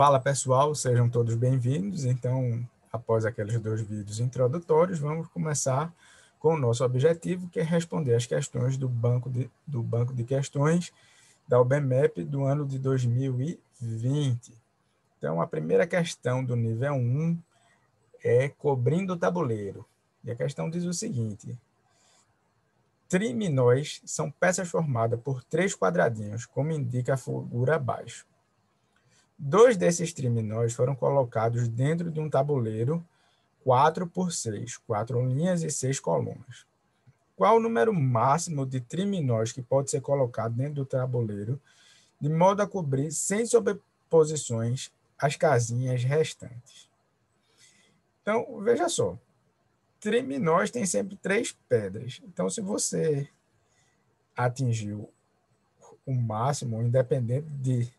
Fala pessoal, sejam todos bem-vindos. Então, após aqueles 2 vídeos introdutórios, vamos começar com o nosso objetivo, que é responder as questões do banco de questões da UBMEP do ano de 2020. Então, a primeira questão do nível 1 é cobrindo o tabuleiro. E a questão diz o seguinte: triminóis são peças formadas por 3 quadradinhos, como indica a figura abaixo. 2 desses triminóis foram colocados dentro de um tabuleiro 4x6, 4 linhas e 6 colunas. Qual o número máximo de triminóis que pode ser colocado dentro do tabuleiro, de modo a cobrir, sem sobreposições, as casinhas restantes? Então, veja só, triminóis tem sempre 3 pedras. Então, se você atingiu o máximo, independente de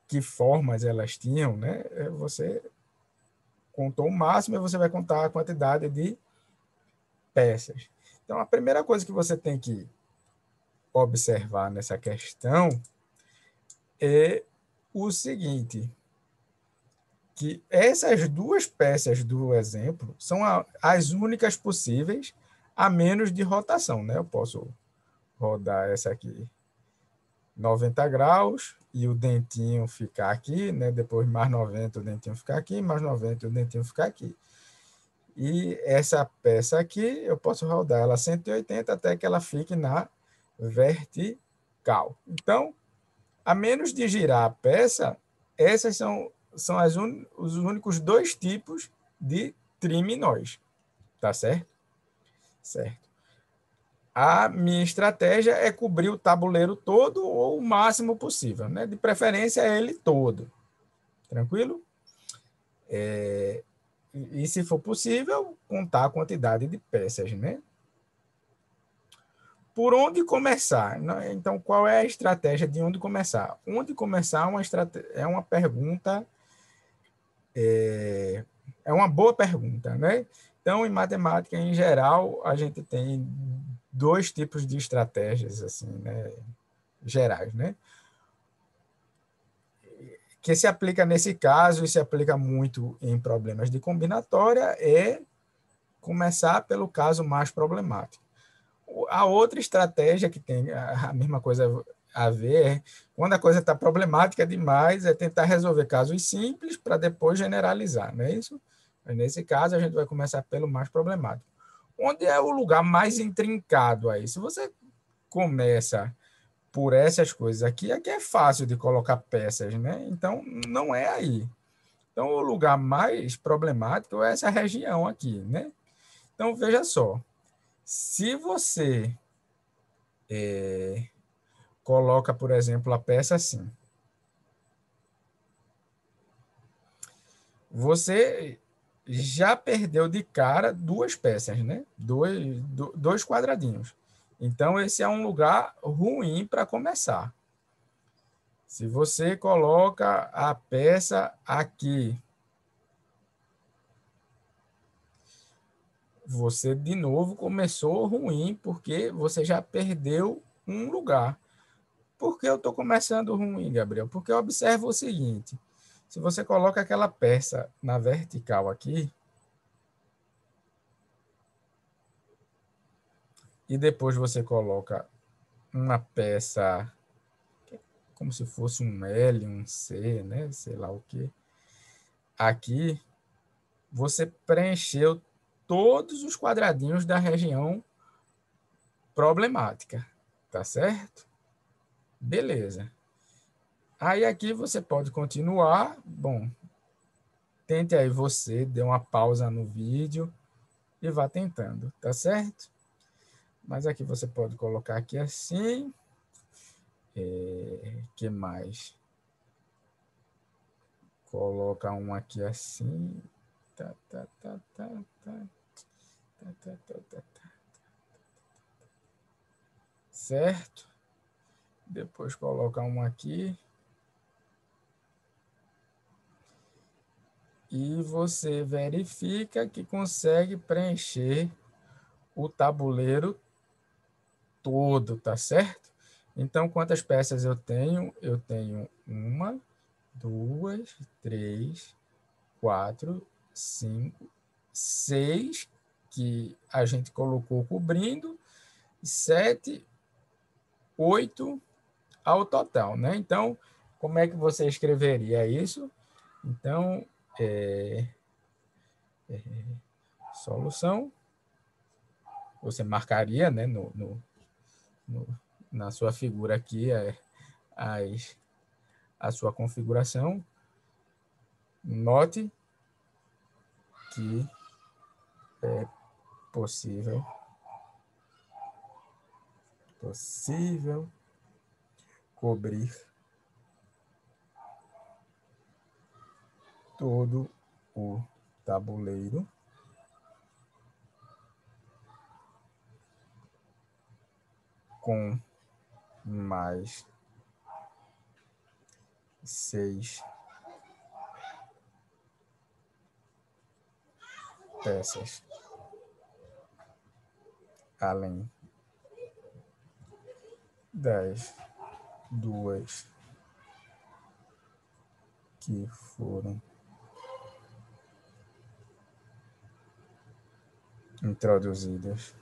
que formas elas tinham, né? Você contou o máximo e você vai contar a quantidade de peças. Então, a primeira coisa que você tem que observar nessa questão é o seguinte, que essas 2 peças do exemplo são as únicas possíveis a menos de rotação, né? Eu posso rodar essa aqui 90 graus e o dentinho ficar aqui, né? Depois mais 90 o dentinho ficar aqui, mais 90 o dentinho ficar aqui. E essa peça aqui, eu posso rodar ela 180 até que ela fique na vertical. Então, a menos de girar a peça, esses são os únicos 2 tipos de triminóis. Tá certo? Certo. A minha estratégia é cobrir o tabuleiro todo ou o máximo possível, né? De preferência, ele todo. Tranquilo? E se for possível, contar a quantidade de peças, né? Por onde começar? Então, qual é a estratégia de onde começar? Onde começar é uma pergunta, é uma boa pergunta, né? Então, em matemática, em geral, a gente tem 2 tipos de estratégias, assim, né? Gerais, né? Que se aplica nesse caso e se aplica muito em problemas de combinatória é começar pelo caso mais problemático. A outra estratégia que tem a mesma coisa a ver é, quando a coisa está problemática demais, é tentar resolver casos simples para depois generalizar, não é isso? Mas nesse caso, a gente vai começar pelo mais problemático. Onde é o lugar mais intrincado aí? Se você começa por essas coisas aqui é fácil de colocar peças, né? Então, não é aí. Então, o lugar mais problemático é essa região aqui, né? Então, veja só. Se você coloca, por exemplo, a peça assim, você já perdeu de cara 2 peças, né? Dois quadradinhos. Então, esse é um lugar ruim para começar. Se você coloca a peça aqui, você de novo começou ruim, porque você já perdeu um lugar. Por que eu estou começando ruim, Gabriel? Porque eu observo o seguinte: se você coloca aquela peça na vertical aqui, e depois você coloca uma peça como se fosse um L, um C, né? Sei lá o que. Aqui, você preencheu todos os quadradinhos da região problemática, tá certo? Beleza. Aí aqui você pode continuar. Bom, tente aí você, dê uma pausa no vídeo e vá tentando, tá certo? Mas aqui você pode colocar aqui assim. Que mais? Coloca um aqui assim. Tá, tá, tá, tá, tá, tá, tá, tá, tá, tá. Certo? Depois coloca um aqui. E você verifica que consegue preencher o tabuleiro todo, tá certo? Então, quantas peças eu tenho? Eu tenho 1, 2, 3, 4, 5, 6 que a gente colocou cobrindo, 7, 8 ao total, né? Então, como é que você escreveria isso? Então, solução, você marcaria, né, na sua figura aqui a sua configuração. Note que é possível cobrir todo o tabuleiro com mais 6 peças, além das duas que foram introduzidas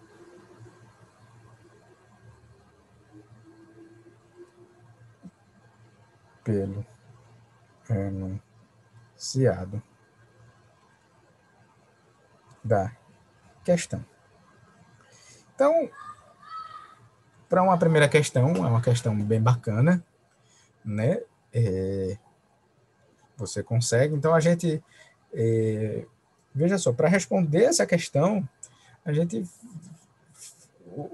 pelo enunciado da questão. Então, para uma primeira questão, é uma questão bem bacana, né? Você consegue. Então, a gente, veja só, para responder essa questão, a gente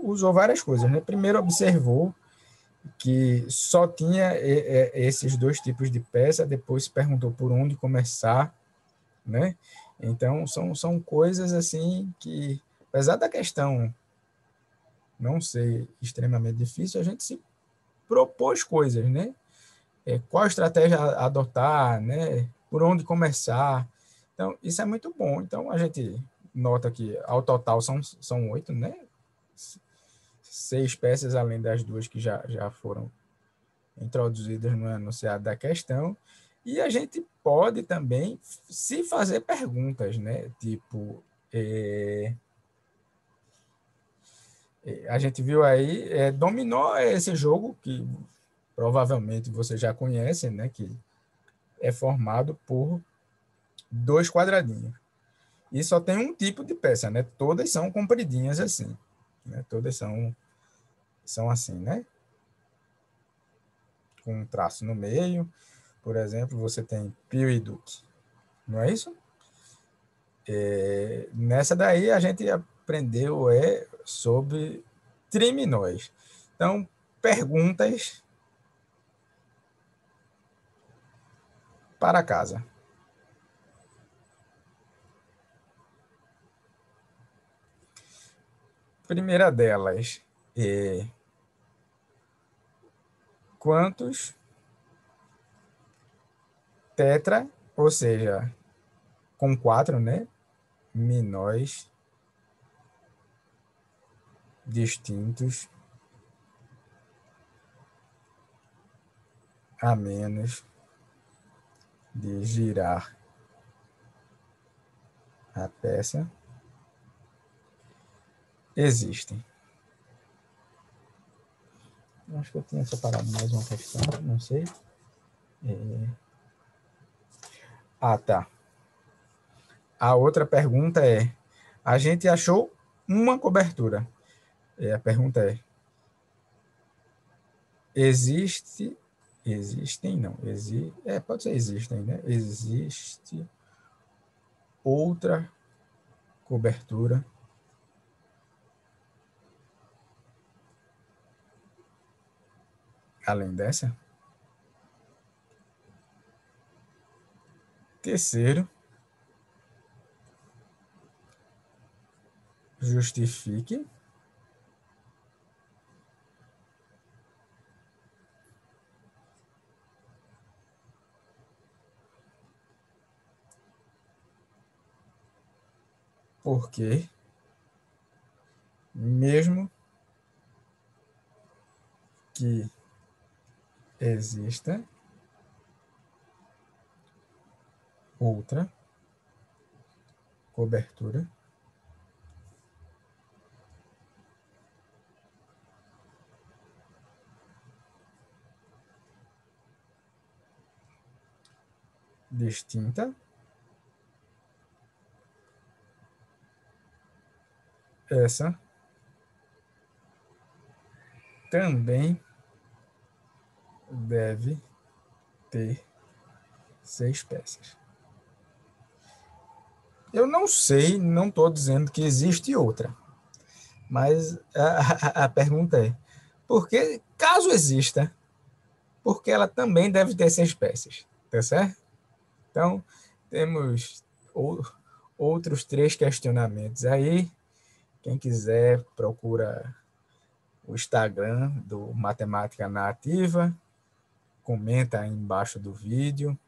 usou várias coisas, né? Primeiro, observou que só tinha esses dois tipos de peça, depois se perguntou por onde começar, né? Então, são coisas assim que, apesar da questão não ser extremamente difícil, a gente se propôs coisas, né? Qual estratégia adotar, né? Por onde começar. Então, isso é muito bom. Então, a gente nota que, ao total, são 8, né? 6 peças, além das duas que já foram introduzidas no enunciado da questão. E a gente pode também se fazer perguntas, né? Tipo, a gente viu aí, dominó é esse jogo que provavelmente você já conhece, né? Que é formado por 2 quadradinhos. E só tem um tipo de peça, né? Todas são compridinhas assim, né? Todas são assim, né? Com um traço no meio. Por exemplo, você tem Pio e Duque, não é isso? Nessa daí a gente aprendeu sobre triminóis. Então, perguntas para casa. Primeira delas, quantos tetra, ou seja, com 4, né? Minóis distintos a menos de girar a peça existem. Acho que eu tinha separado mais uma questão, não sei. Tá. A outra pergunta é: a gente achou uma cobertura. A pergunta é: existem, não, pode ser existem, né? Existe outra cobertura além dessa? Terceiro, justifique porque, mesmo que exista outra cobertura distinta essa também deve ter 6 peças. Eu não sei, não estou dizendo que existe outra, mas a pergunta é, porque caso exista, porque ela também deve ter 6 peças, tá certo? Então, temos outros 3 questionamentos aí. Quem quiser, procura o Instagram do Matemática Nativa, comenta aí embaixo do vídeo,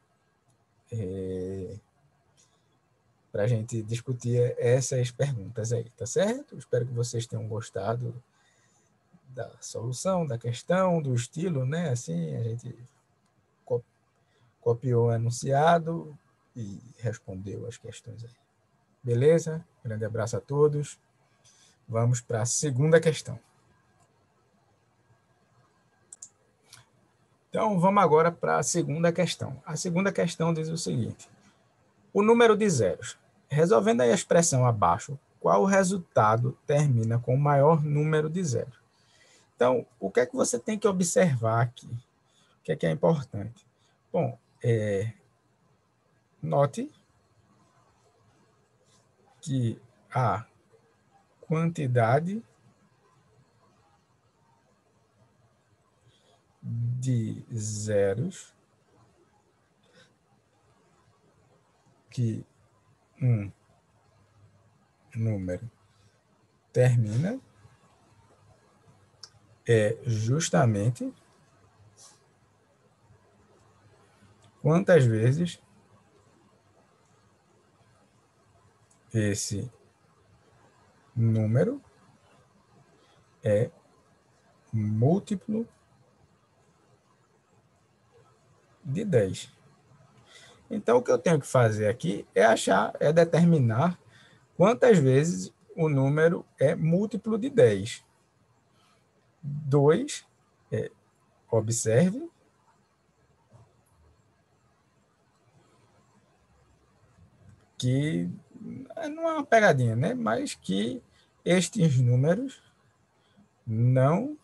para a gente discutir essas perguntas aí, tá certo? Espero que vocês tenham gostado da solução, da questão, do estilo, né? Assim, a gente copiou o enunciado e respondeu as questões aí. Beleza? Grande abraço a todos. Vamos para a segunda questão. Então, vamos agora para a segunda questão. A segunda questão diz o seguinte: o número de zeros. Resolvendo a expressão abaixo, qual resultado termina com o maior número de zeros? Então, o que é que você tem que observar aqui? O que é importante? Bom, note que a quantidade de zeros que um número termina é justamente quantas vezes esse número é múltiplo de 10. Então, o que eu tenho que fazer aqui é determinar quantas vezes o número é múltiplo de 10. 2, observe, que não é uma pegadinha, né? Mas que estes números não...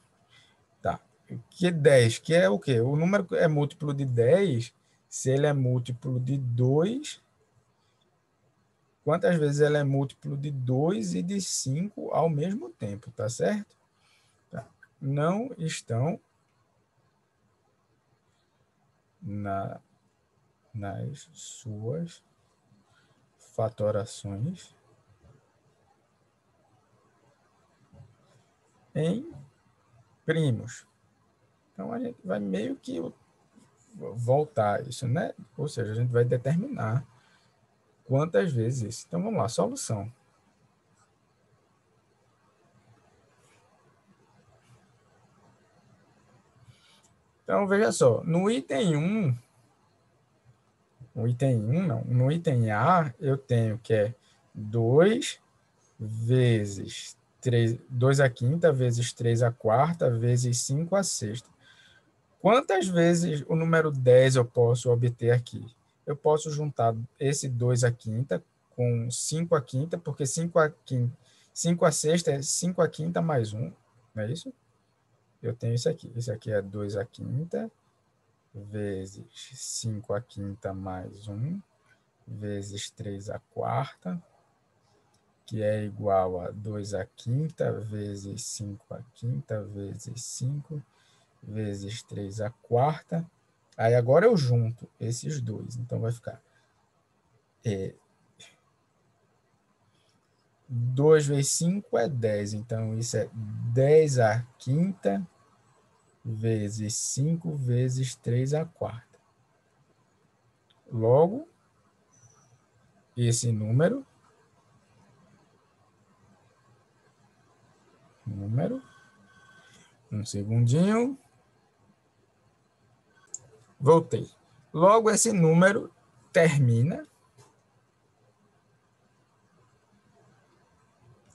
Tá. Que 10, que é o quê? O número é múltiplo de 10, se ele é múltiplo de 2, quantas vezes ele é múltiplo de 2 e de 5 ao mesmo tempo, tá certo? Tá. Não estão nas suas fatorações em primos. Então, a gente vai meio que voltar isso, né? Ou seja, a gente vai determinar quantas vezes isso. Então, vamos lá, solução. Então, veja só, no item 1, no item A, eu tenho que é 2 vezes 3, 2 à quinta, vezes 3 à quarta, vezes 5 à sexta. Quantas vezes o número 10 eu posso obter aqui? Eu posso juntar esse 2 à quinta com 5 à quinta, porque 5 à sexta é 5 à quinta mais 1, não é isso? Eu tenho isso aqui. Esse aqui é 2 à quinta, vezes 5 à quinta mais 1, vezes 3 à quarta, que é igual a 2 à quinta, vezes 5 à quinta, vezes 5, vezes 3 à quarta. Aí agora eu junto esses dois, então vai ficar 2 vezes 5 é 10, então isso é 10 à quinta, vezes 5, vezes 3 à quarta. Logo, esse número, um segundinho, voltei. Logo, esse número termina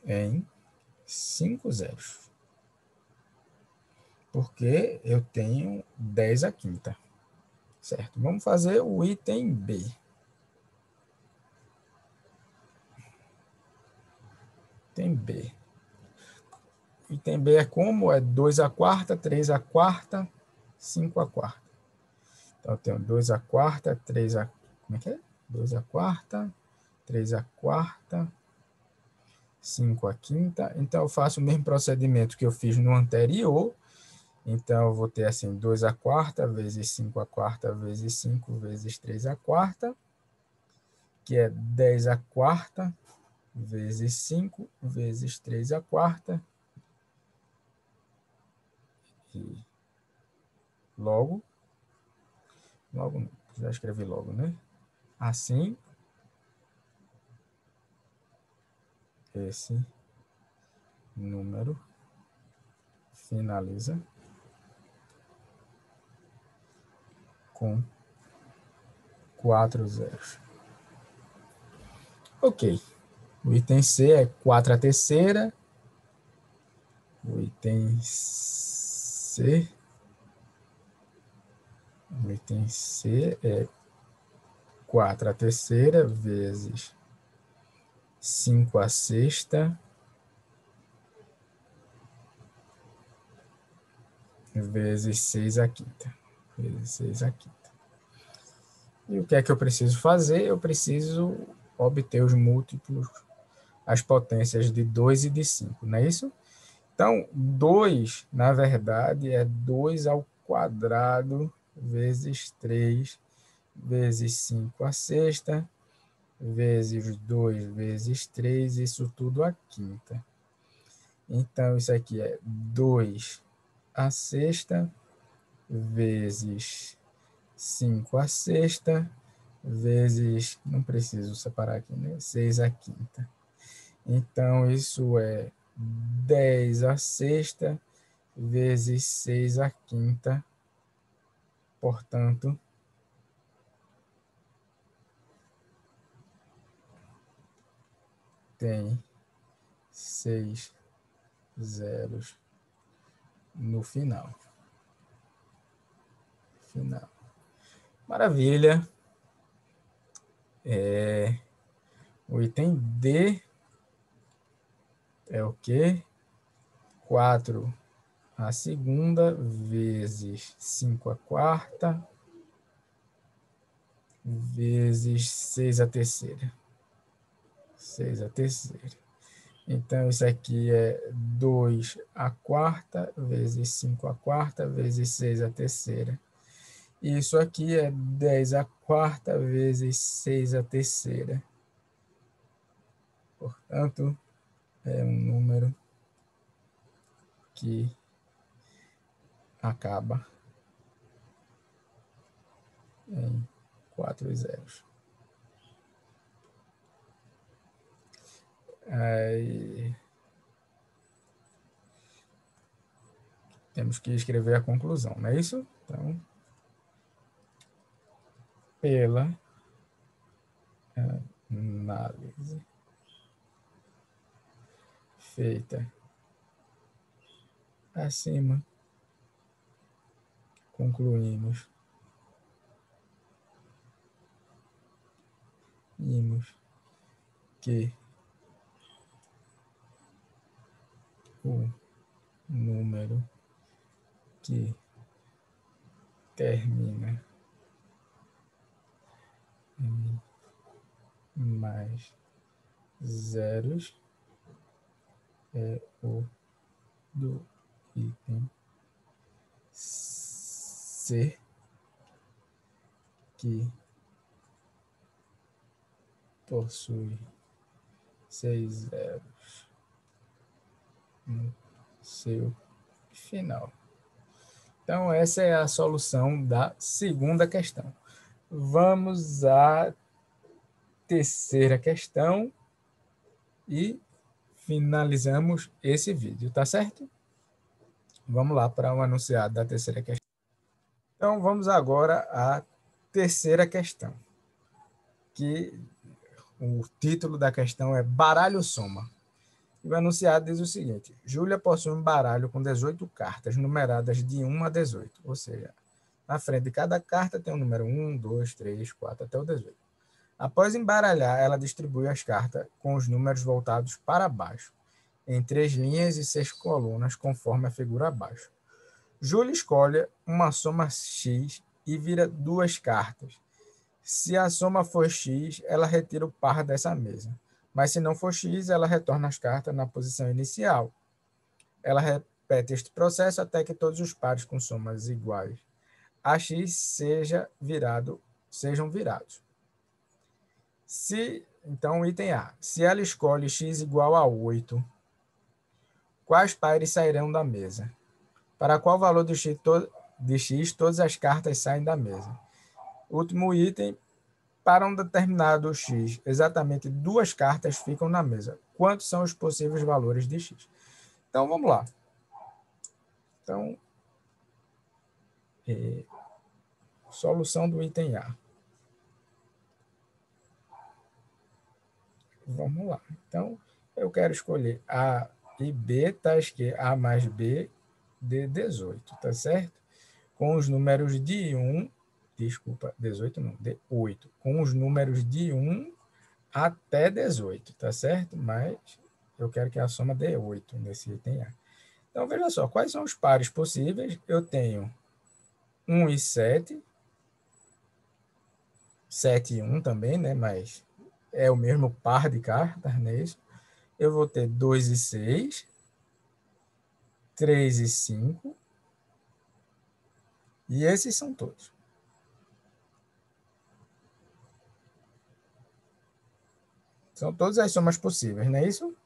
em 5 zeros. Porque eu tenho 10 à quinta. Certo? Vamos fazer o item B. Item B. Item B é como? É 2 à quarta, 3 à quarta, 5 à quarta. Então, eu tenho 2 à quarta, 3 à... Como é que é? 2 à quarta, 3 à quarta, 5 à quinta. Então, eu faço o mesmo procedimento que eu fiz no anterior. Então, eu vou ter assim, 2 à quarta, vezes 5 à quarta, vezes 5, vezes 3 à quarta, que é 10 à quarta, vezes 5, vezes 3 à quarta. E logo, já escrevi logo, né? Assim, esse número finaliza com 4 zeros. Ok. O item C é 4 à terceira. O item C é 4 à terceira vezes 5 à sexta vezes 6 à quinta. Vezes 6 à quinta. E o que é que eu preciso fazer? Eu preciso obter os múltiplos, as potências de 2 e de 5, não é isso? Então, 2, na verdade, é 2 ao quadrado vezes 3 vezes 5 à sexta, vezes 2 vezes 3, isso tudo à quinta. Então, isso aqui é 2 à sexta, vezes 5 à sexta, vezes, não preciso separar aqui, né? 6 à quinta. Então, isso é 10 à sexta, vezes 6 à quinta, portanto, tem 6 zeros no final. Maravilha. O item D é o quê? 4 à segunda, vezes 5 à quarta, vezes 6 à terceira. 6 à terceira. Então, isso aqui é 2 à quarta, vezes 5 à quarta, vezes 6 à terceira. Isso aqui é 10 à quarta, vezes 6 à terceira. Portanto, é um número que acaba em 4 zeros. Aí, temos que escrever a conclusão, não é isso? Então, pela análise feita acima, concluímos que o número que termina em mais zeros é o do item C, que possui 6 zeros no seu final. Então, essa é a solução da segunda questão. Vamos à terceira questão e finalizamos esse vídeo, tá certo? Vamos lá para o enunciado da terceira questão. Então, vamos agora à terceira questão, que o título da questão é baralho soma. E o enunciado diz o seguinte: Júlia possui um baralho com 18 cartas, numeradas de 1 a 18. Ou seja, na frente de cada carta tem o número 1, 2, 3, 4 até o 18. Após embaralhar, ela distribui as cartas com os números voltados para baixo, em 3 linhas e 6 colunas, conforme a figura abaixo. Júlia escolhe uma soma X e vira 2 cartas. Se a soma for X, ela retira o par dessa mesa. Mas se não for X, ela retorna as cartas na posição inicial. Ela repete este processo até que todos os pares com somas iguais a X sejam virados. Então, item A. Se ela escolhe X igual a 8, quais pares sairão da mesa? Para qual valor de X todas as cartas saem da mesa? Último item. Para um determinado X, exatamente 2 cartas ficam na mesa. Quantos são os possíveis valores de X? Então, vamos lá. Então, solução do item A. Vamos lá. Então, eu quero escolher A e B, tá escrito A mais B de 18, tá certo? Com os números de 1, desculpa, 18 não, de 8. Com os números de 1 até 18, tá certo? Mas eu quero que a soma dê 8 nesse item A. Então, veja só, quais são os pares possíveis? Eu tenho 1 e 7, 7 e 1 também, né? Mas é o mesmo par de cartas, não é isso? Eu vou ter 2 e 6, 3 e 5, e esses são todos. São todas as somas possíveis, não é isso?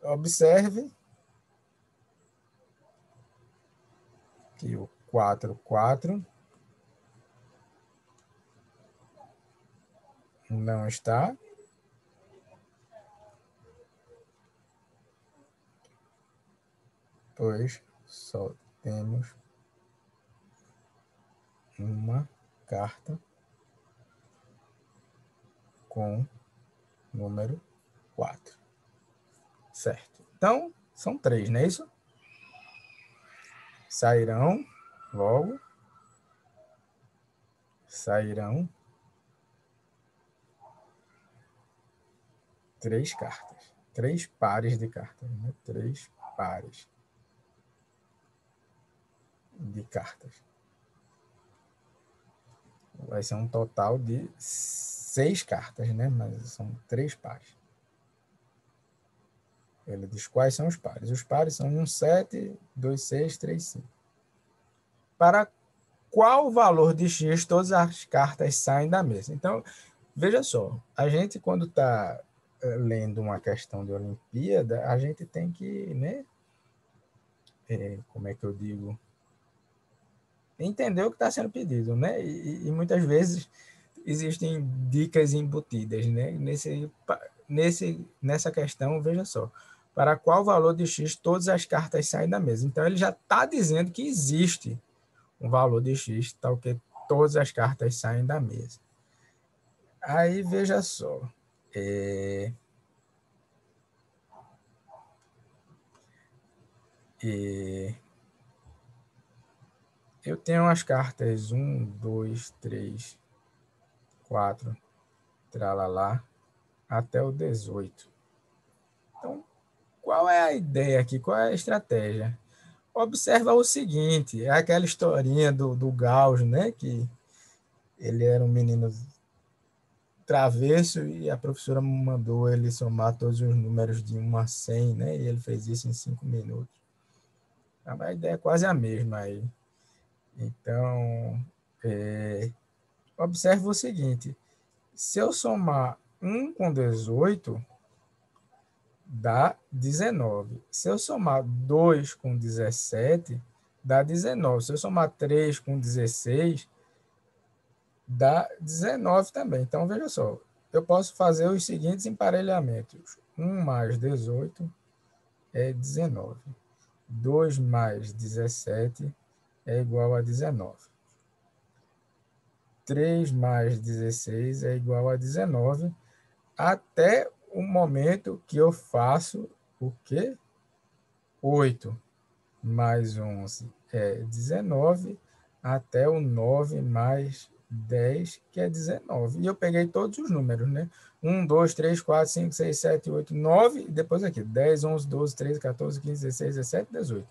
Observe que o 4, 4 não está. Pois só temos uma carta com número 4. Certo. Então, são 3, não é isso? Sairão 3 cartas. 3 pares de cartas, né? 3 pares de cartas. Vai ser um total de 6 cartas, né? Mas são 3 pares. Ele diz quais são os pares. Os pares são 1, 7, 2, 6, 3, 5. Para qual valor de X todas as cartas saem da mesa? Então, veja só, a gente quando está lendo uma questão de Olimpíada, a gente tem que, né? Como é que eu digo? Entender o que está sendo pedido, né? E muitas vezes existem dicas embutidas, né? Nessa questão, veja só, para qual valor de X todas as cartas saem da mesa? Então, ele já está dizendo que existe um valor de X, tal que todas as cartas saem da mesa. Aí, veja só, eu tenho as cartas 1, 2, 3, 4, tralalá, até o 18. Então, qual é a ideia aqui? Qual é a estratégia? Observa o seguinte, é aquela historinha do Gauss, né? Que ele era um menino travesso e a professora mandou ele somar todos os números de 1 a 100, né? E ele fez isso em 5 minutos. A ideia é quase a mesma aí. Então, observe o seguinte, se eu somar 1 com 18, dá 19. Se eu somar 2 com 17, dá 19. Se eu somar 3 com 16, dá 19 também. Então, veja só, eu posso fazer os seguintes emparelhamentos. 1 mais 18 é 19. 2 mais 17 é igual a 19. 3 mais 16 é igual a 19, até o momento que eu faço o quê? 8 mais 11 é 19, até o 9 mais 10, que é 19. E eu peguei todos os números, né? 1, 2, 3, 4, 5, 6, 7, 8, 9, e depois aqui, 10, 11, 12, 13, 14, 15, 16, 17, 18.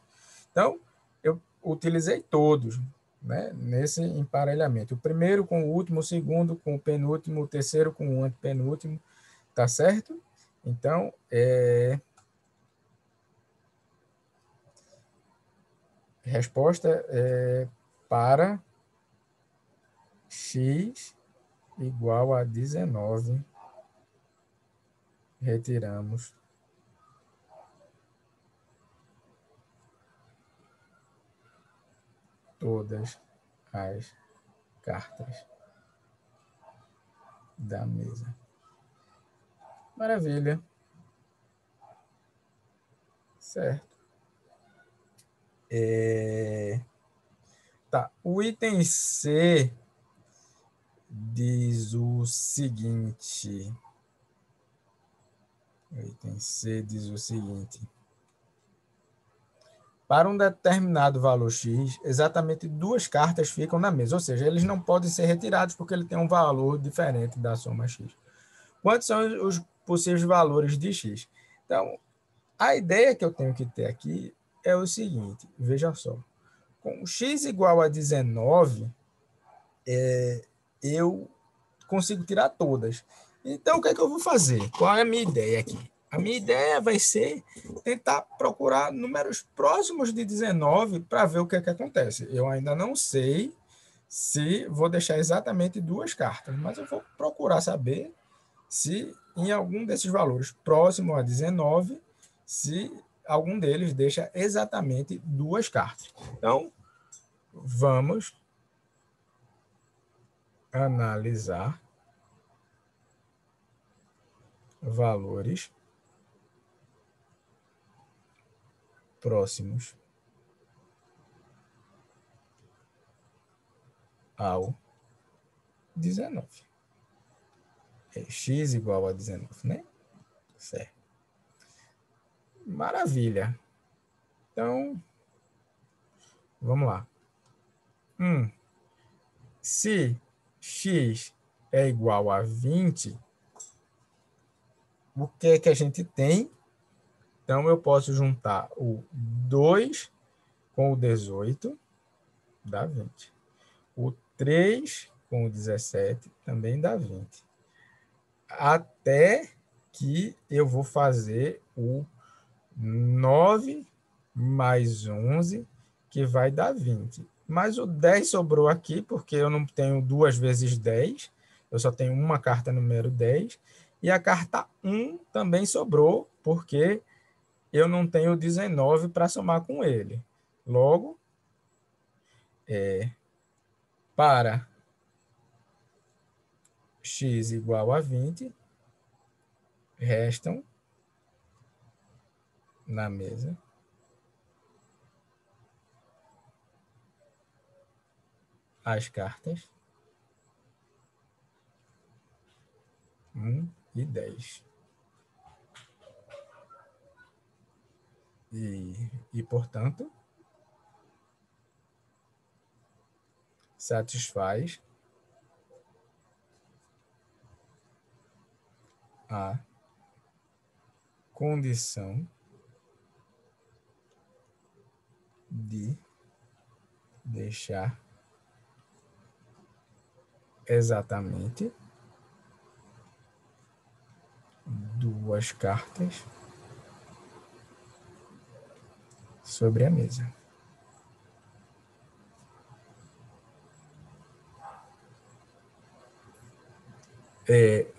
Então, eu utilizei todos, né, nesse emparelhamento. O primeiro com o último, o segundo com o penúltimo, o terceiro com o antepenúltimo, tá certo? Então, resposta é para x igual a 19, retiramos todas as cartas da mesa. Maravilha. Certo. Tá. O item C diz o seguinte. O item C diz o seguinte. Para um determinado valor X, exatamente duas cartas ficam na mesa, ou seja, eles não podem ser retirados porque ele tem um valor diferente da soma X. Quantos são os possíveis valores de X? Então, a ideia que eu tenho que ter aqui é o seguinte, veja só. Com X igual a 19, eu consigo tirar todas. Então, o que é que eu vou fazer? Qual é a minha ideia aqui? A minha ideia vai ser tentar procurar números próximos de 19 para ver o que é que acontece. Eu ainda não sei se vou deixar exatamente duas cartas, mas eu vou procurar saber se em algum desses valores próximo a 19, se algum deles deixa exatamente duas cartas. Então, vamos analisar valores próximos ao 19. X igual a 19, né? Certo. Maravilha. Então, vamos lá. Se x é igual a 20, o que é que a gente tem? Então, eu posso juntar o 2 com o 18, dá 20. O 3 com o 17 também dá 20. Até que eu vou fazer o 9 mais 11, que vai dar 20. Mas o 10 sobrou aqui, porque eu não tenho 2 vezes 10, eu só tenho uma carta número 10. E a carta 1 também sobrou, porque eu não tenho 19 para somar com ele. Logo, para x igual a 20, restam na mesa as cartas 1 e 10. Portanto, satisfaz a condição de deixar exatamente duas cartas sobre a mesa.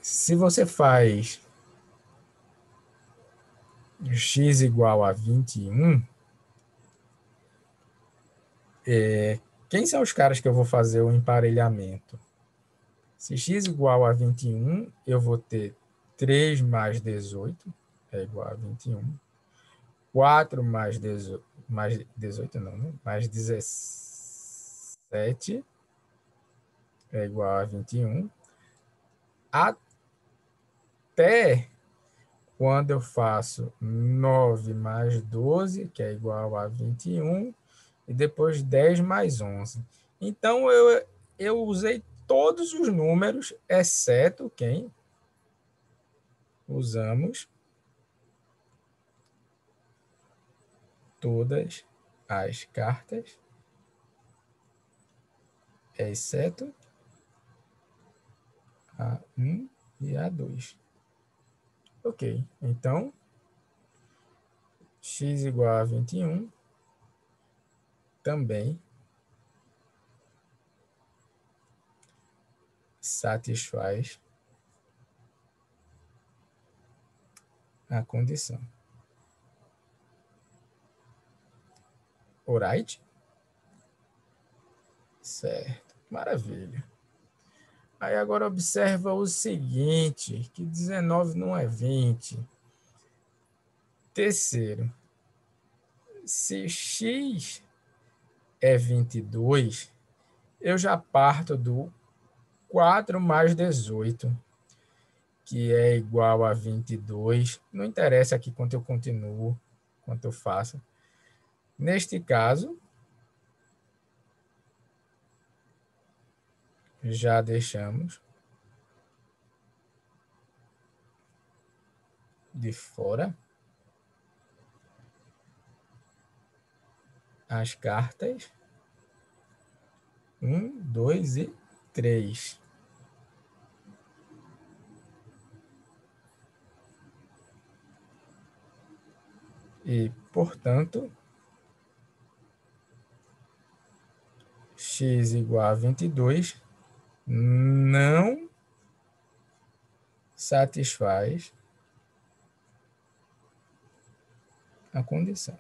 Se você faz x igual a 21, quem são os caras que eu vou fazer o emparelhamento? Se x igual a 21, eu vou ter 3 mais 18 é igual a 21. 4 mais 18, mais 18 não, né? Mais 17 é igual a 21. Até quando eu faço 9 mais 12, que é igual a 21, e depois 10 mais 11. Então, eu usei todos os números, exceto quem usamos todas as cartas, exceto a 1 e a 2. Ok, então, x igual a 21 também satisfaz a condição. Alright? Certo, maravilha. Aí agora observa o seguinte, que 19 não é 20. Terceiro, se x é 22, eu já parto do 4 mais 18, que é igual a 22. Não interessa aqui quanto eu continuo, quanto eu faço. Neste caso, já deixamos de fora as cartas 1, 2 e 3. E, portanto, x igual a 22 não satisfaz a condição.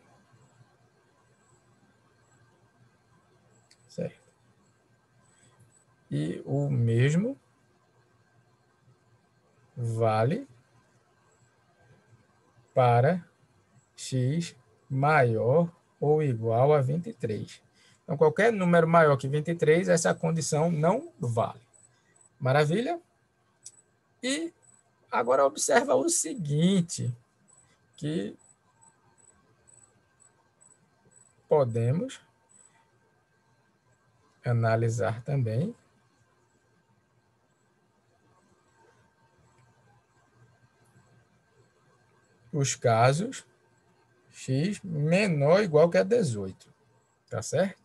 Certo? E o mesmo vale para x maior ou igual a 23. Então, qualquer número maior que 23, essa condição não vale. Maravilha? E agora observa o seguinte, que podemos analisar também os casos x menor ou igual que a 18. Tá certo?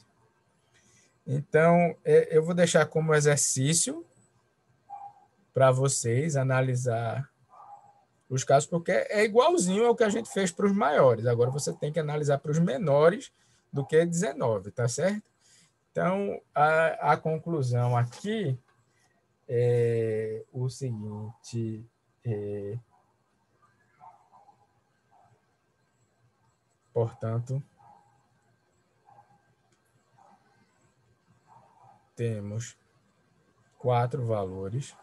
Então, eu vou deixar como exercício para vocês analisar os casos, porque é igualzinho ao que a gente fez para os maiores. Agora você tem que analisar para os menores do que 19, tá certo? Então, a conclusão aqui é o seguinte, portanto, temos 4 valores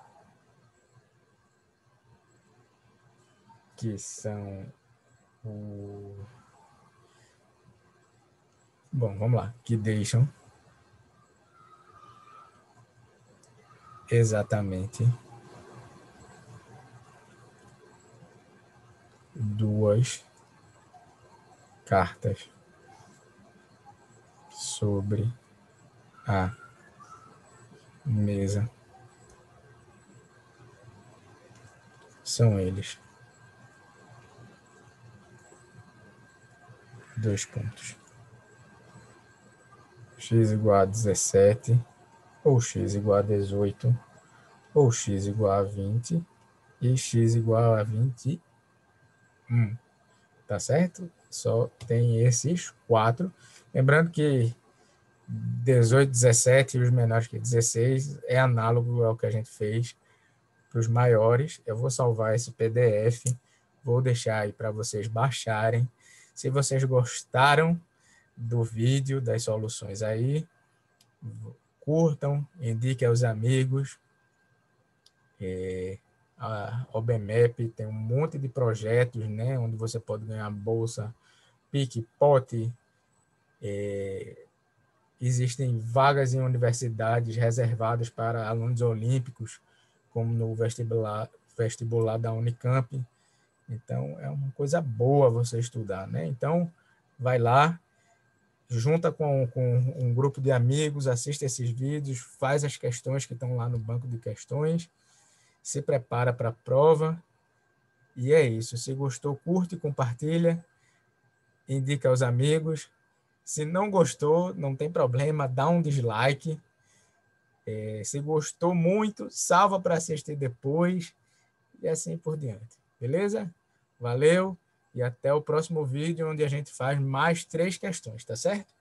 que são bom, vamos lá, que deixam exatamente 2 cartas sobre a mesa. São eles. 2 pontos. X igual a 17, ou x igual a 18, ou x igual a 20, e x igual a 21. Tá certo? Só tem esses 4. Lembrando que 18, 17 e os menores que 16 é análogo ao que a gente fez para os maiores. Eu vou salvar esse PDF, vou deixar aí para vocês baixarem. Se vocês gostaram do vídeo, das soluções aí, curtam, indiquem aos amigos. A OBMEP tem um monte de projetos, né, onde você pode ganhar bolsa, Pickpocket, existem vagas em universidades reservadas para alunos olímpicos, como no vestibular da Unicamp. Então, é uma coisa boa você estudar, né? Então, vai lá, junta com um grupo de amigos, assiste esses vídeos, faz as questões que estão lá no banco de questões, se prepara para a prova, e é isso. Se gostou, curte, compartilha, indica aos amigos. Se não gostou, não tem problema, dá um dislike. Se gostou muito, salva para assistir depois, e assim por diante. Beleza? Valeu e até o próximo vídeo, onde a gente faz mais 3 questões, tá certo?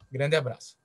Grande abraço.